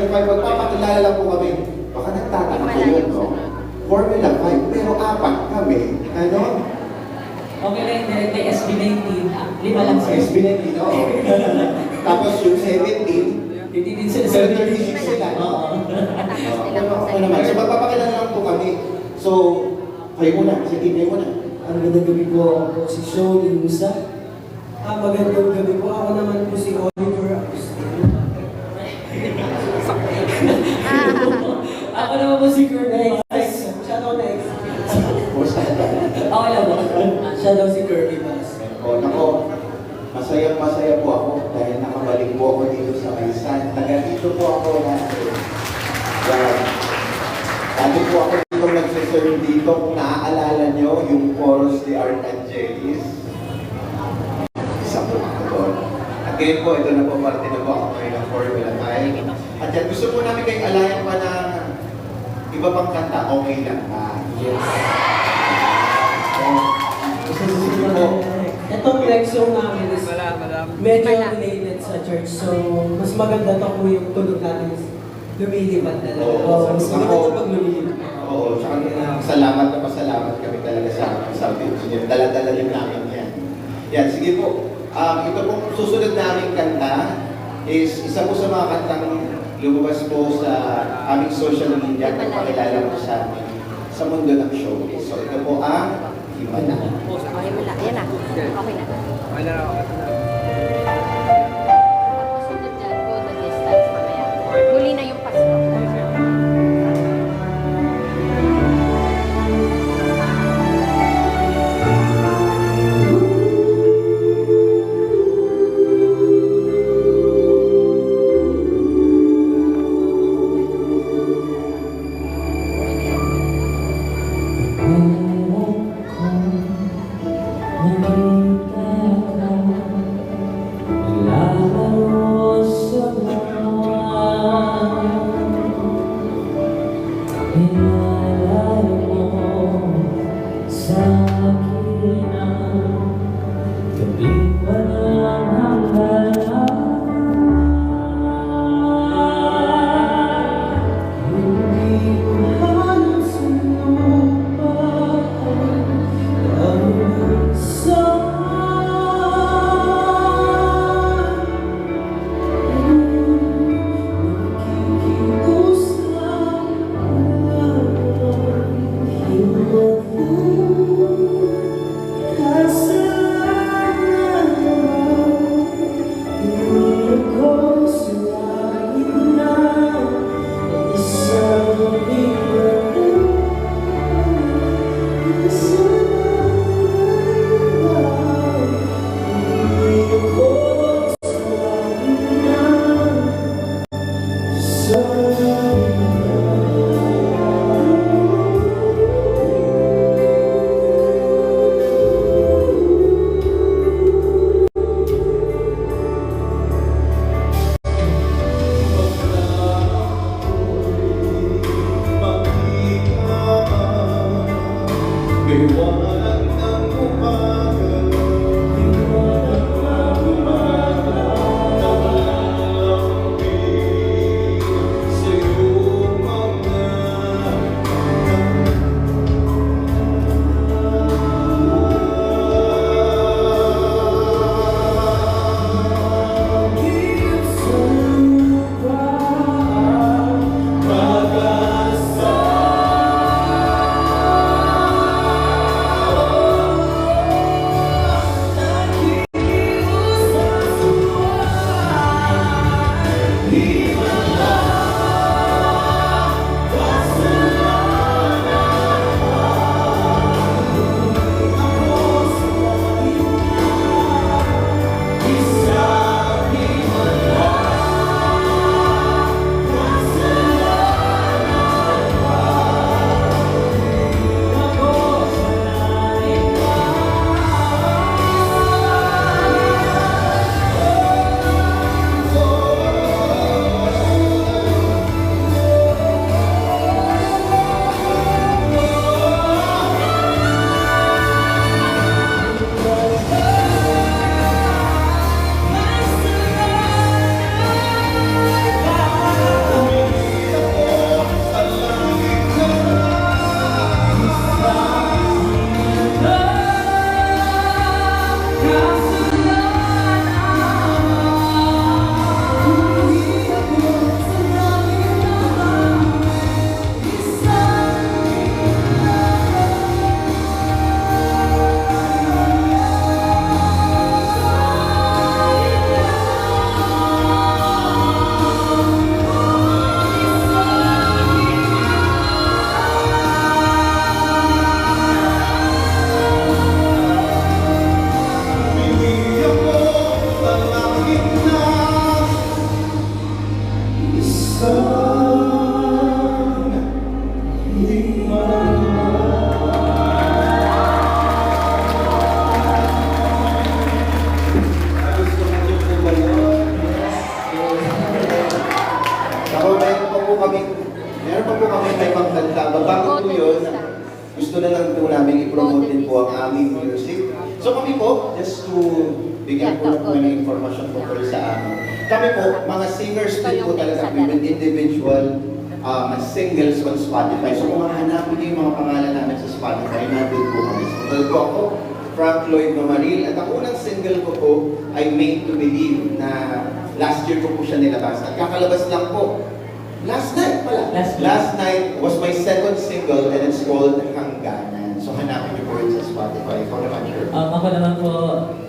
5, magpapakilala lang po kami. Baka nagtataka kayo, no? Formula 5, pero 4 kami. Ano? Okay na yung direct na SB19. 5 lang sir. SB19, oo. Tapos yung 17, Hindi din sila 36 sila. Oo. Pero okay naman. So magpapakilala lang po kami. So, kayo muna. Sige, kayo muna. Magandang gabi po, ako po si Shoni Musa. Magandang gabi po, ako naman po si Oliver Agustin. Ako naman po si Kirby. Shadow next. Kumusta ka? Okay lang ba? Siya daw si Kirby Bass. O, nako. Masaya po ako dahil nakabalik po ako dito sa Maysan. Taga dito po ako na. Dati po ako dito nagsiserve dito. Kung naaalala nyo, yung Chorus de Arcangelis. Isa po ako doon. At ngayon po, ito na po, parte na po ako ngayon ng Formula 5. At yan, gusto po namin kayong alayan pa na iba pang kanta, okay lang. Yes. Sige po. Itong leksyon namin is medyo related sa church. So, mas maganda to kung yung tunog natin is lumilipad talaga. Oo. Mas maganda pag lumilipad. Oo, tsaka salamat na pasalamat kami talaga sa South Engineer. Dala-dala din namin yan. Yan, sige po. Ito pong susunod naming kanta is isa po sa mga kantang lumabas po sa aming social media at pakilala po sa amin sa mundo ng showbiz. So ito po ang Himala. Okay mo na. Ayan na. Okay na. Sunod dyan po the distance mamaya. Huli na yung pasko. So kami po, just to bigyan po ng mga informasyon po sa amin. Kami po, mga singers din po talaga with individual singles on Spotify. So kung mahanapin niyo yung mga pangalan namin sa Spotify, nandun po kami. So tulad po ako, Frank Lloyd Nomaril, at ang unang single ko po ay Made to Believe na last year ko po siya nilabas. At kakalabas lang po. Last night pala. Last night was my second single and it's called Hangganan. So hanapin niyo po yun sa Spotify. Ikaw naman, sure. Ako naman po,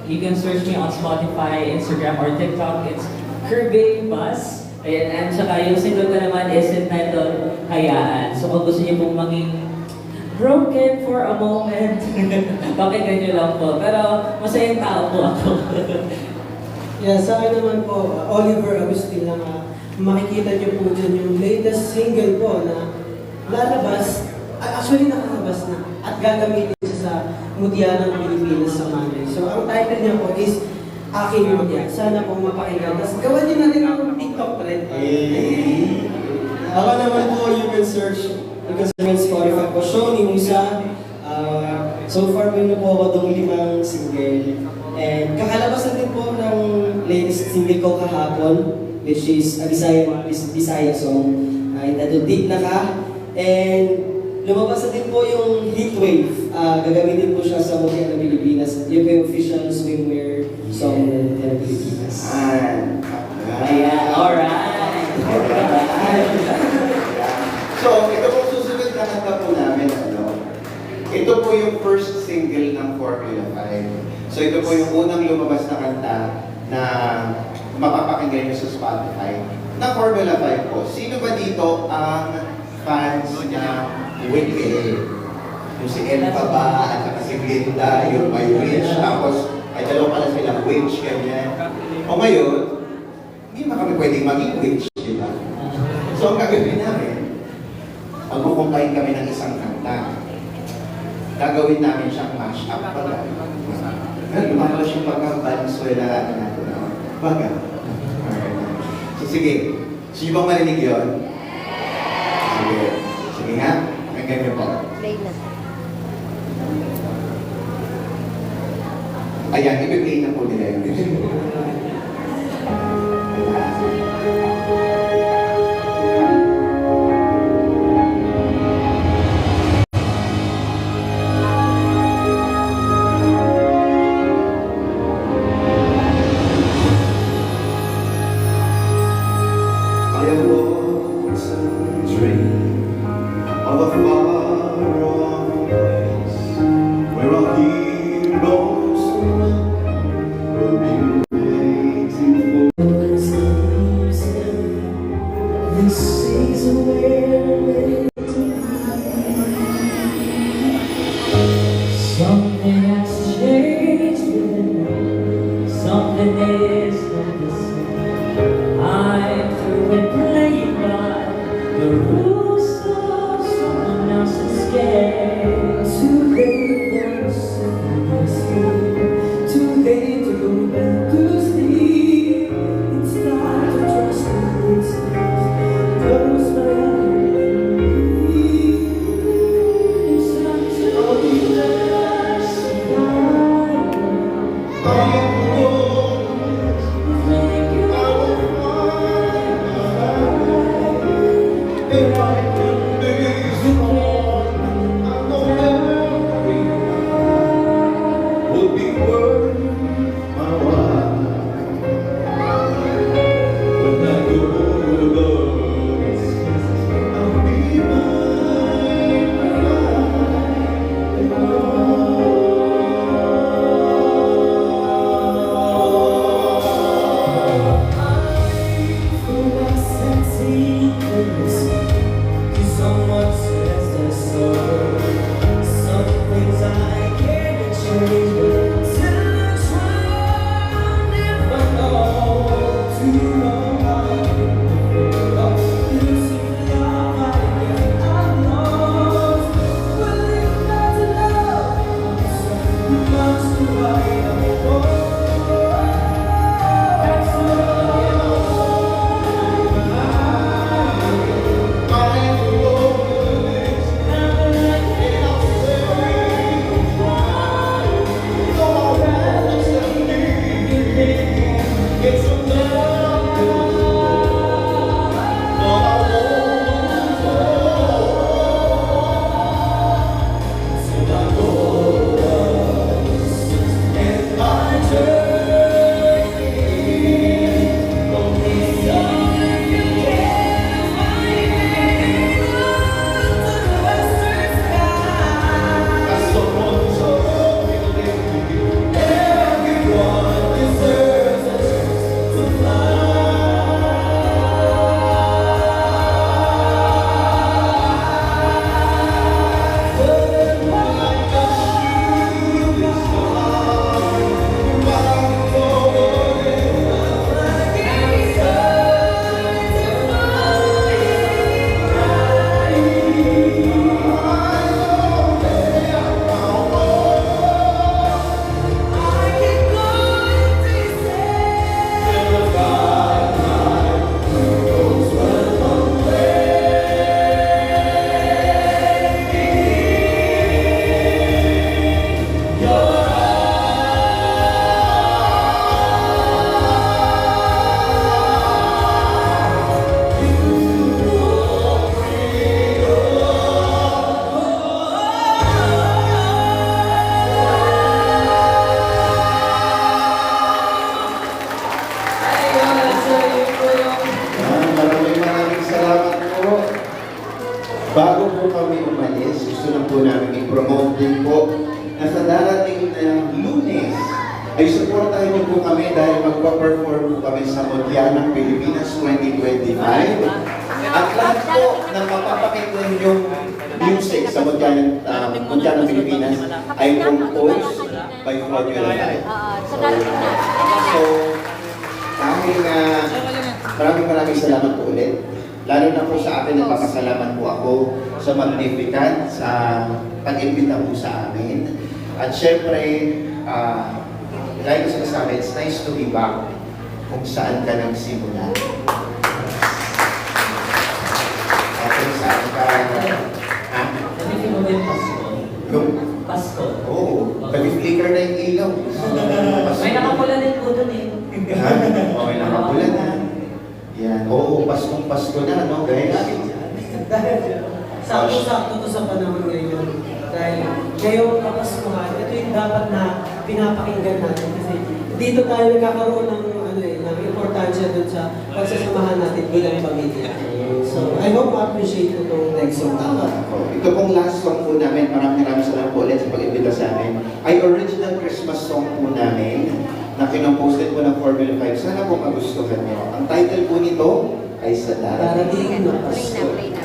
you can search me on Spotify, Instagram, or TikTok. It's Kirby Bus. Ayan, and saka yung single ko naman is entitled Hayaan. So kung gusto niyo pong maging broken for a moment, pakinggan niyo lang po. Pero masayang tao po ako. Yeah, sa akin naman po, Oliver Agustin lang. Makikita niyo po dyan yung latest single po na lalabas, actually nakalabas na, at gagamitin siya sa Mutya ng Pilipinas sa Monday. So ang title niya po is Aking Mutya. Sana po mapakinggan. Tapos gawan niyo na rin ang TikTok trend. Ako naman po, you can search Spotify po, Show ni Musa. So far, may na po ako itong 5 single. And kakalabas na din po ng latest single ko kahapon, which is a Bisaya song, entitled Deep na Ka. And lumabas na din po yung Heatwave. Gagamitin po siya sa Mutya ng Pilipinas. Yun po yung official swimwear song ng Pilipinas. Ayan, alright. So, ito po susunod na kanta po namin. Ito po yung first single ng Formula 5. So, ito po yung unang lumabas na kanta na mapapakinggan nyo sa Spotify na Formula 5 po. Sino ba dito ang fans na Wicked? Yung si Elpa ba, at saka si Glinda, yung may Witch, tapos ay dalawa pala silang Witch, ganyan. O ngayon, hindi naman kami pwedeng maging Witch, di ba? So, ang gagawin namin, magkukumpain kami ng isang kanta. Gagawin namin siyang mash-up pala. Lumalabas yung pagka-Valenzuela natin. Baga. So, sige. Sino bang marinig yun? Sige. Sige nga. Pakinggan niyo po. Play na. Ayan, i-play na po nila yun. I walked a dream of a far-off place where our heroes will be waiting for us. This is where we're meant to be. Something has changed within me. Something is not the same. I'm through with playing kami umalis, gusto lang po namin i-promote din po na sa darating na Lunes ay supportahan niyo po kami dahil magpa-perform po kami sa Modianang Pilipinas 2025. At lahat po ng mapapakinggan yung music sa Modianang Pilipinas ay composed by Formula Live. Sa darating na. So, dahil maraming salamat po ulit. Lalo na po sa akin, nagpapasalamat po ako sa Magnificent sa pag-imbita po sa amin. At syempre, like ko sinasabi, it's nice to be back kung saan ka nagsimula. At kung saan ka, Nag-feel mo ba yung Pasko? yung, Pasko. oo, nag-flicker na yung ilaw. May nakapula din po dun eh. Ha? Okay, nakapula na. Yan. Oo, Paskong-Pasko na, no, guys? Sakto-sakto to sa panahon ngayon. Dahil ngayong Kapaskuhan, ito yung dapat na pinapakinggan natin kasi dito tayo nagkakaroon ng ng importansya dun sa pagsasamahan natin bilang pamilya. So, I hope ma-appreciate ko itong next song. Ito pong last song po namin, maraming salamat po ulit sa pag-imbita sa amin, ay original Christmas song po namin na kinoposted po ng Formula 5. Sana po magustuhan nyo. Ang title po nito ay Sa Darating na Darating na Pasko. Play na.